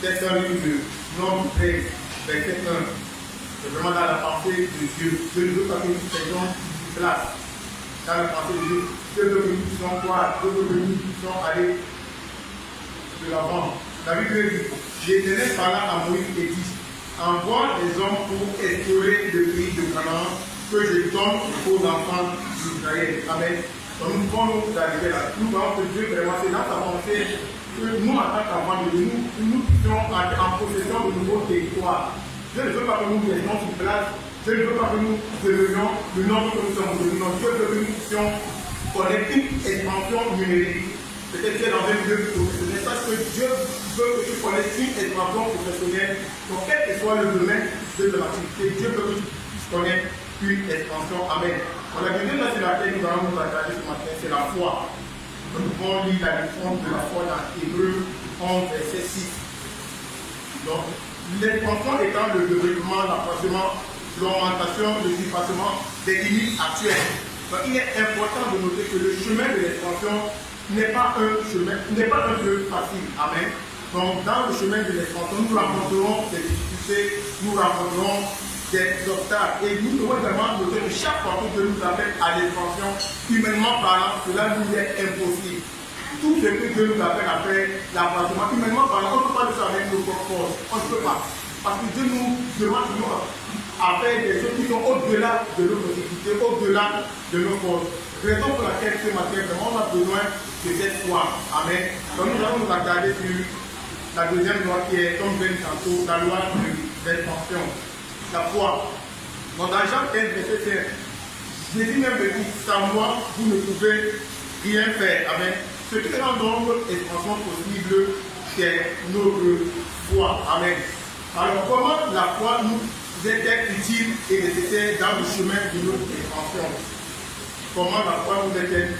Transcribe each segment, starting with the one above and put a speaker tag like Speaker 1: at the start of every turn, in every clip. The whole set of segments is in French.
Speaker 1: texte en ligne de Nombre 13, verset 1. C'est vraiment dans la pensée de Dieu. Dieu ne veut pas que nous soyons une place. Dans la pensée de Dieu, Dieu veut que nous puissions croire, Dieu veut que nous puissions aller de l'avant. La Bible dit, l'Éternel parla à Moïse et dit, envoie des hommes pour explorer le pays de Canaan que je donne aux enfants d'Israël. Amen. Donc nous pouvons nous arriver là. Nous voyons que Dieu vraiment, c'est dans sa pensée que nous, en tant qu'enfants de Dieu, nous puissions être en possession de nouveaux territoires. Dieu ne veut pas que nous restions sur place. Dieu ne veut pas que nous devenions le nombre que nous sommes devenus. Dieu veut que nous puissions connaître une expansion numérique. Peut-être que dans un milieu professionnel, parce que Dieu veut que tu connaisses une expansion professionnelle. Donc, quel que soit le domaine de ton activité, Dieu veut que tu puisses connaître une expansion. Amen. Donc, la deuxième chose sur laquelle nous allons nous attarder ce matin, c'est la foi. Nous pouvons lire la réponse de la foi dans Hébreux 11, verset 6. Donc, l'expansion étant le développement, l'accroissement, l'augmentation, le dépassement des limites actuelles. Donc, il est important de noter que le chemin de l'expansion n'est pas un peu facile. Amen. Donc, dans le chemin de l'expansion, nous rencontrerons des difficultés, nous rencontrerons des obstacles. Et nous devons vraiment noter que chaque fois que Dieu nous appelle à l'expansion, humainement parlant, cela nous est impossible. Tout ce que Dieu nous appelle à faire, l'accroissement, humainement parlant, on ne peut pas le faire avec nos propres forces. On ne peut pas. Parce que Dieu nous demande toujours à faire des choses qui sont au-delà de nos possibilités, au-delà de nos forces. Raison pour laquelle ce matin, on a besoin de cette foi. Amen. Donc nous allons nous regarder sur la deuxième loi qui est, comme je l'ai dit tantôt, la loi de l'expansion. La foi. Donc dans Jean 15, verset 5, Jésus même me dit, sans moi, vous ne pouvez rien faire. Amen. Ce qui rend donc notre expansion possible, c'est notre foi. Amen. Alors comment la foi nous est-elle utile et nécessaire dans le chemin de notre expansion? Comment la foi nous est-elle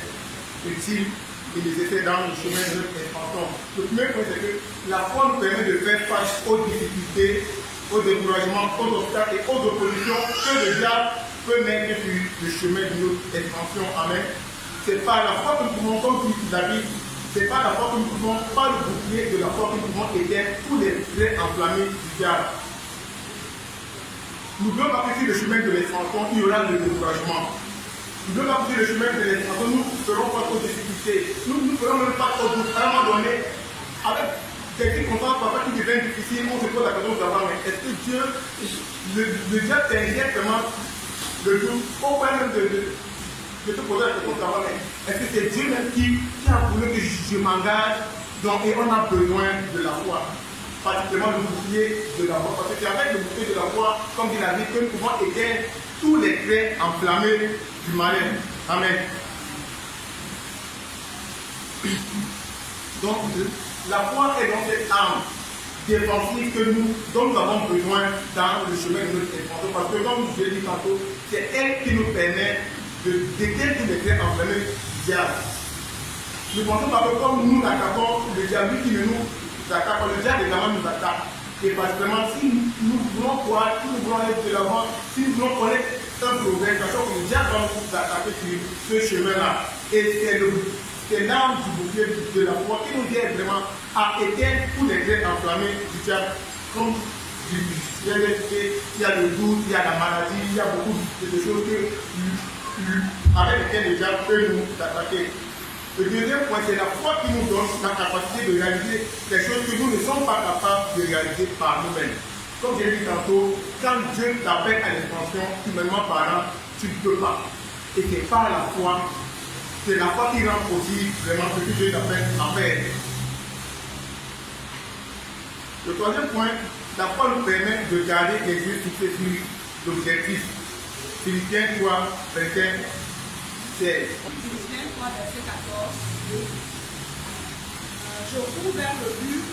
Speaker 1: utile et nécessaire dans le chemin de notre expansion? Le premier point, c'est que la foi nous permet de faire face aux difficultés, aux découragements, aux obstacles et aux oppositions que le diable peut mettre sur le chemin de notre expansion. Amen. C'est par la foi que nous pouvons, comme dit David, c'est par la foi que nous pouvons, par le bouclier de la foi que nous pouvons éteindre tous les traits enflammés du diable. Nous devons passer le chemin de l'expansion, il y aura le découragement. Nous devons passer le chemin de l'expansion, nous ferons face aux difficultés. Nous ferons même face aux doutes. À un moment donné, avec des circonstances parfois qui deviennent difficiles, on se pose la question de savoir, mais est-ce que Dieu, le diable t'inquiète vraiment le doute, au point même de te poser la question de savoir, mais est-ce que c'est Dieu même qui a voulu que je m'engage? Donc, et on a besoin de la foi. Particulièrement le bouclier de la foi. Parce que c'est avec le bouclier de la foi, comme il a dit, que nous pouvons éteindre tous les traits enflammés du malin. Amen. Donc, la foi est dans cette arme défensive dont nous avons besoin dans le chemin de notre expansion. Parce que, comme je l'ai dit tantôt, c'est elle qui nous permet d'éteindre tous les traits enflammés du diable. Nous pensons pas que comme nous attaquons le diable qui ne nous attaque, le diable également nous attaque. Et particulièrement, si nous voulons croire, si nous voulons aller de l'avant, si nous voulons connaître un progrès, sachant que le diable va nous attaquer sur ce chemin-là. Et c'est l'arme du bouclier de la foi qui nous aide vraiment à éteindre tous les traits enflammés du diable. Comme il y a le doute, il y a la maladie, il y a beaucoup de choses avec lesquelles le diable peut nous attaquer. Le deuxième point, c'est la foi qui nous donne la capacité de réaliser des choses que nous ne sommes pas capables de réaliser par nous-mêmes. Comme je l'ai dit tantôt, quand Dieu t'appelle à l'expansion, humainement parlant, tu ne peux pas. Et c'est par la foi, c'est la foi qui rend possible vraiment ce que Dieu t'appelle à faire. Le troisième point, la foi nous permet de garder les yeux fixés sur l'objectif. Philippiens 3, verset 16.
Speaker 2: Philippiens 3, verset 14. Je cours vers le but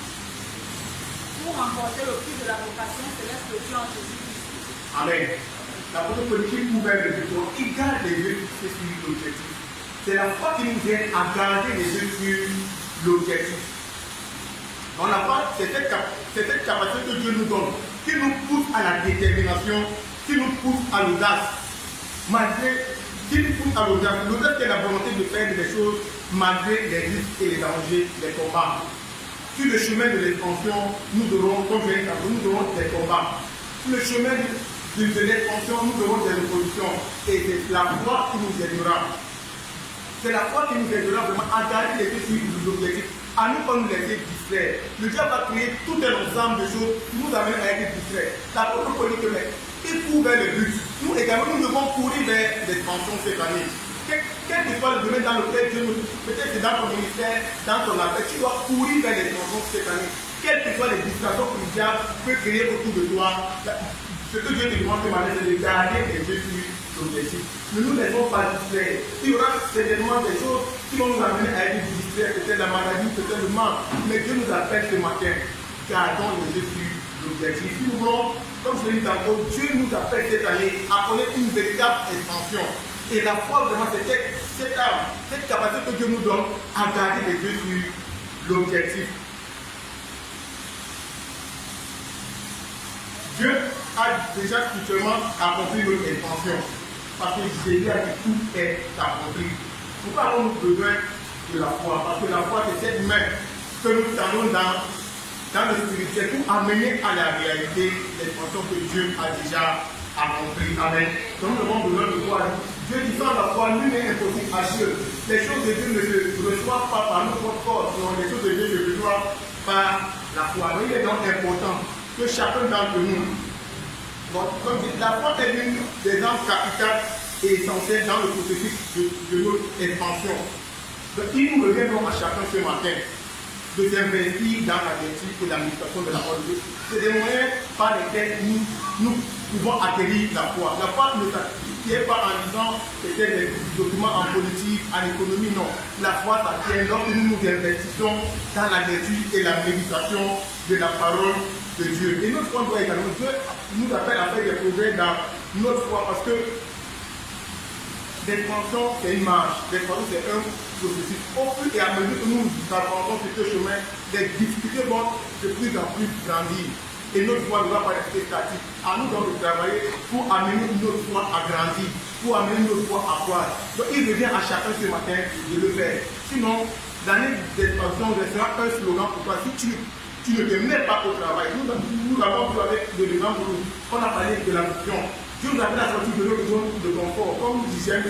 Speaker 2: pour remporter le prix de la vocation céleste de Dieu en Jésus-Christ.
Speaker 1: Amen. La première politique court vers le but. Donc, il garde les yeux fixés sur l'objectif. C'est la foi qui nous aide à garder les yeux sur l'objectif. Donc, la foi, c'est cette capacité que Dieu nous donne, qui nous pousse à la détermination, qui nous pousse à l'audace. Qui nous pousse à l'audace. L'audace, c'est la volonté de faire des choses malgré les risques et les dangers des combats. Sur le chemin de l'expansion, nous aurons, comme je l'ai dit, nous aurons des combats. Sur le chemin de l'expansion, nous aurons des oppositions. Et c'est la foi qui nous aidera. C'est la foi qui nous aidera vraiment à garder les objectifs, à ne pas nous laisser distraire. Le diable va créer tout un ensemble de choses qui nous amènent à être distraits. La propre politique, il court vers le but. Nous également, nous devons courir vers l'expansion cette année. Quel que soit le domaine dans lequel Dieu nous... Peut-être que dans ton ministère, dans ton affaire, tu dois courir vers l'expansion cette année. Quelles que soient les distractions que le diable peut créer autour de toi, ce que Dieu te demande de manière, c'est de garder les yeux sur l'objectif. Ne nous laissons pas distraire. Il y aura certainement des choses qui vont nous amener à être distraits, peut-être la maladie, peut-être le manque. Mais Dieu nous appelle ce matin. Gardons les yeux sur l'objectif. Si nous voulons, comme je l'ai dit tantôt, Dieu nous appelle cette année à connaître une véritable expansion. Et la foi, vraiment, c'est cette âme, cette capacité que Dieu nous donne à garder les yeux sur l'objectif. Dieu a déjà spirituellement accompli notre expansion. Parce que Jésus a dit tout est accompli. Pourquoi avons-nous besoin de la foi? Parce que la foi, c'est cette main que nous tendons dans le spirituel pour amener à la réalité l'expansion que Dieu a déjà accomplie. Amen. Donc nous avons besoin de foi. Dieu dit sans la foi, nul n'est impossible à Dieu. Les choses de Dieu ne se reçoivent pas par notre force, non, les choses de Dieu se reçoivent par la foi. Donc il est donc important que chacun d'entre nous, bon, comme dit, la foi est l'une des armes capitales et essentielles dans le processus de notre expansion. Donc il nous revient donc à chacun ce matin de s'investir dans la lecture et la méditation de la parole de Dieu. C'est des moyens par lesquels nous pouvons acquérir la foi. La foi ne s'acquiert pas en lisant peut-être des documents en politique, en économie, non. La foi s'acquiert lorsque nous nous investissons dans la lecture et la méditation de la parole de Dieu. Et notre foi doit également, Dieu nous appelle à faire des progrès dans notre foi parce que l'expansion, c'est une marche. L'expansion, c'est un processus. Au plus et à mesure que nous avançons sur ce chemin, les difficultés vont de plus en plus grandir. Et notre foi ne va pas rester statique. À nous donc de travailler pour amener notre foi à grandir, pour amener notre foi à croître. Donc il revient à chacun ce matin de le faire. Sinon, l'année d'expansion restera un slogan pour toi. Si tu ne te mets pas au travail, nous avons vu avec le exemple où on a parlé de la mission. Dieu nous appelle à sortir de notre zone de confort. Comme nous disions,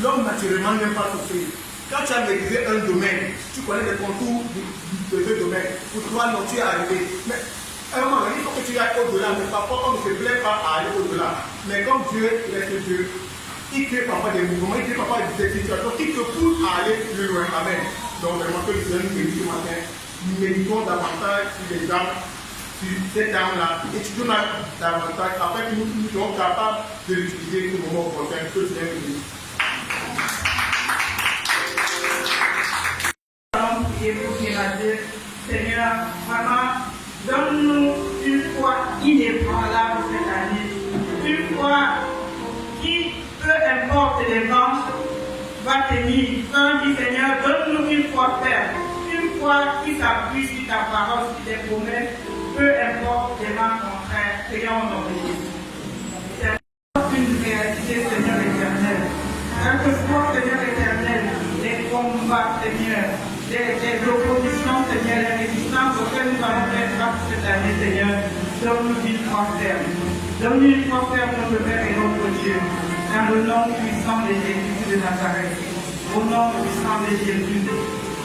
Speaker 1: l'homme naturellement n'aime pas souffrir. Quand tu as maîtrisé un domaine, tu connais les contours de ce domaine. Pour toi, non, tu es arrivé. Mais à un moment donné, il faut que tu ailles au-delà. Mais parfois, on ne se plaît pas à aller au-delà. Mais comme Dieu reste Dieu, il crée parfois des mouvements, il crée parfois des situations qui te poussent à aller plus loin. Amen. Donc, vraiment, que le Seigneur nous bénisse ce matin. Nous méditons davantage sur les âmes, sur cette âme-là, étudions davantage afin que nous soyons capables de l'utiliser au moment opportun. Que le Seigneur nous bénisse.
Speaker 3: Allons prier pour Dieu. Seigneur, vraiment, donne-nous une foi inébranlable cette année. Une foi qui, peu importe les vents, va tenir. Quand dit Seigneur, donne-nous une foi ferme. Une foi qui s'appuie sur ta parole, sur tes promesses, peu importe les vents contraires, Seigneur, on obéit. C'est une réalité, Seigneur éternel. Quelquefois, Seigneur éternel, les combats, Seigneur, les oppositions, Seigneur, les résistances auxquelles nous allons faire face cette année, Seigneur, donne-nous une foi ferme. Donne-nous une foi ferme, notre Père et notre Dieu, dans le nom puissant de Jésus de Nazareth. Au nom puissant de Jésus.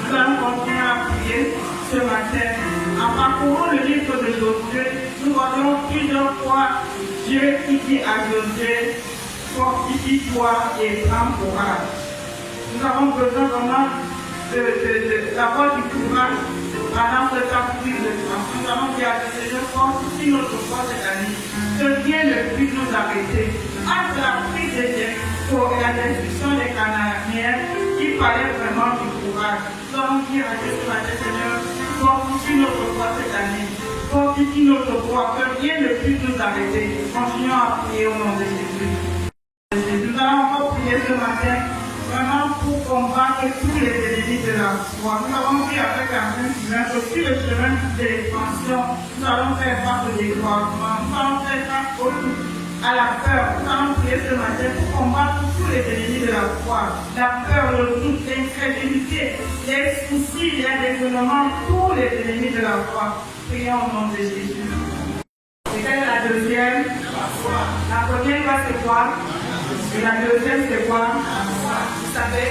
Speaker 3: Nous allons continuer à prier ce matin. En parcourant le livre de Josué, nous voyons plusieurs fois Dieu qui dit à Josué, fortifie-toi et prends courage. Nous avons besoin vraiment d'avoir du courage pendant ce temps de France. Nous allons dire à Seigneur, fortifie notre foi cette année. Que rien ne puisse nous arrêter. Entre la prise de Jéricho et la destruction des Cananéens, il fallait vraiment du courage. Nous allons dire à Dieu ce matin, Seigneur, fortifie notre foi cette année. Fortifie notre foi, que rien ne puisse nous arrêter. Continuons à prier au nom de Jésus. Nous allons encore prier ce matin, vraiment pour combattre tous les ennemis de la foi. Nous avons pris avec un chemin, sur le chemin de l'expansion, nous allons faire face au découragement, nous allons faire face à la peur. Nous allons prier ce matin pour combattre tous les ennemis de la foi. La peur, le doute, l'incrédulité, les soucis, les raisonnements, tous les ennemis de la foi. Prions au nom de Jésus. Et quelle est la deuxième? La première loi, c'est quoi? Et la deuxième, c'est quoi? Vous savez,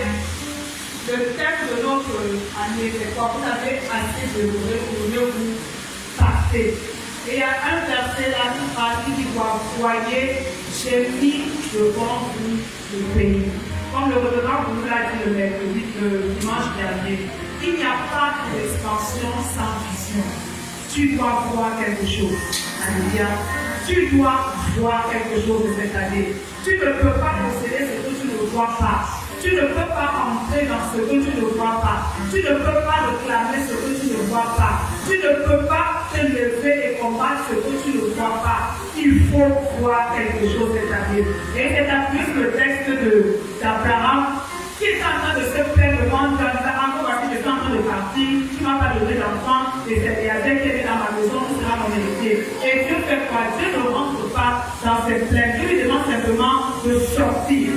Speaker 3: le thème de notre année, c'est quoi? Vous avez assez de vous passer. Et il y a un verset là qui dit quoi? Voyez, j'ai mis devant vous le pays. Comme le gouvernement vous l'a dit le dimanche dernier, il n'y a pas d'expansion sans vision. Tu dois voir quelque chose. Alléluia. Tu dois voir quelque chose de cette année. Tu ne peux pas posséder ce que tu ne vois pas. Tu ne peux pas entrer dans ce que tu ne vois pas. Tu ne peux pas réclamer ce que tu ne vois pas. Tu ne peux pas te lever et combattre ce que tu ne vois pas. Il faut voir quelque chose cette année. Et c'est en plus le texte d'Abraham qui est en train de se plaindre devant Dieu. Encore voici, je suis en train de partir. Tu ne m'as pas donné d'enfant. Et c'est Élisée qui est dans ma maison, qui sera mon héritier. Et Dieu fait quoi? Dieu ne rentre pas dans ses plaintes. Dieu lui demande simplement de sortir.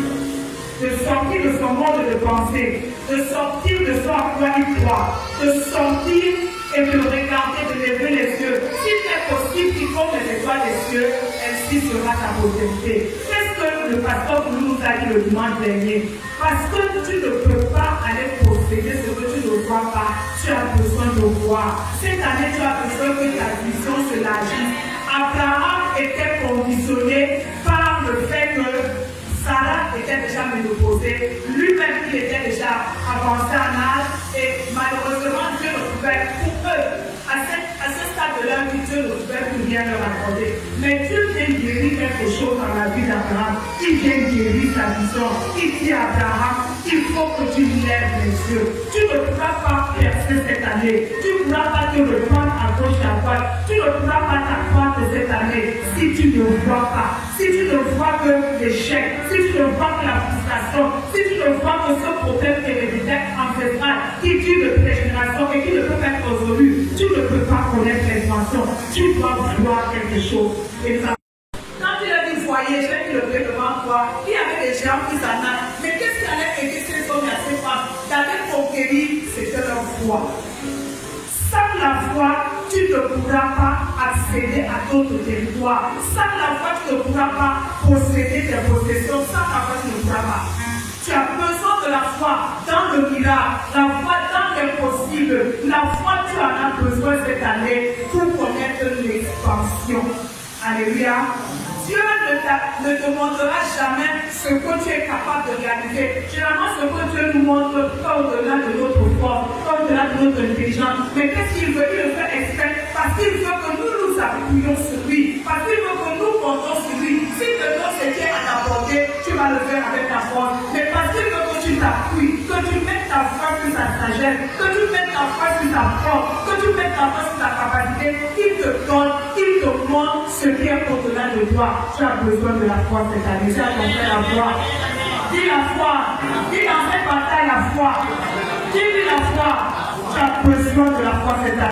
Speaker 3: De sortir de son monde de pensée, de sortir de ce à quoi il croit, de sortir et de regarder, de lever les yeux. S'il est possible qu'il compte les étoiles des cieux, ainsi sera ta postérité. C'est ce que le pasteur nous a dit le dimanche dernier. Parce que tu ne peux pas aller posséder ce que tu ne vois pas, tu as besoin de voir. Cette année, tu as besoin que ta vision se lâche. Abraham était conditionné par le fait que Sarah était déjà ménopausée, lui-même il était déjà avancé en âge et malheureusement Dieu ne pouvait, pour eux, à ce stade-là, Dieu ne pouvait plus rien leur accorder. Mais Dieu vient guérir quelque chose dans la vie d'Abraham. Il vient guérir sa vision. Il dit à Abraham, il faut que tu lèves les yeux. Tu ne pourras pas percer cette année. Tu ne pourras pas te reprendre à gauche et à droite. Tu ne pourras pas t'accroître cette année si tu ne vois pas. Si tu ne vois que l'échec, si tu ne vois que la frustration, si tu ne vois que ce problème héréditaire ancestral qui tue depuis les générations et qui ne peut pas être résolu, tu ne peux pas connaître l'expansion. Tu dois voir quelque chose. Et ça, quand il a dit voyez, j'ai mis le pied devant toi, il y avait des gens qui s'en allaient. Mais qu'est-ce qui allait aider ces hommes et ces femmes d'aller conquérir? C'était leur foi. Sans la foi, tu ne pourras pas accéder à d'autres territoires. Sans la foi, tu ne pourras pas posséder tes possessions. Sans la foi, tu ne pourras pas. Tu as besoin de la foi dans le miracle, la foi dans l'impossible. La foi, tu en as besoin cette année pour connaître l'expansion. Alléluia. Dieu ne te montrera jamais ce que tu es capable de réaliser. Généralement, ce que Dieu nous montre, pas au-delà de notre force, pas au-delà de notre intelligence. Mais qu'est-ce qu'il veut? Il le fait exprès parce qu'il veut que nous nous appuyions sur lui. Parce qu'il veut que nous comptons sur lui. Si te donne ce qui est à ta portée, tu vas le faire avec ta force. Mais parce qu'il veut que tu t'appuies, que tu mettes ta foi sur sa sagesse, que tu mettes ta foi sur ta force, que tu mettes ta foi sur ta capacité, il te donne, il te montre ce qui est au-delà de toi. Tu as besoin de la foi cette année. Tu as besoin de la foi. Dis la foi. Dis dans cette bataille la foi. Dis la foi. Tu as besoin de la foi cette année.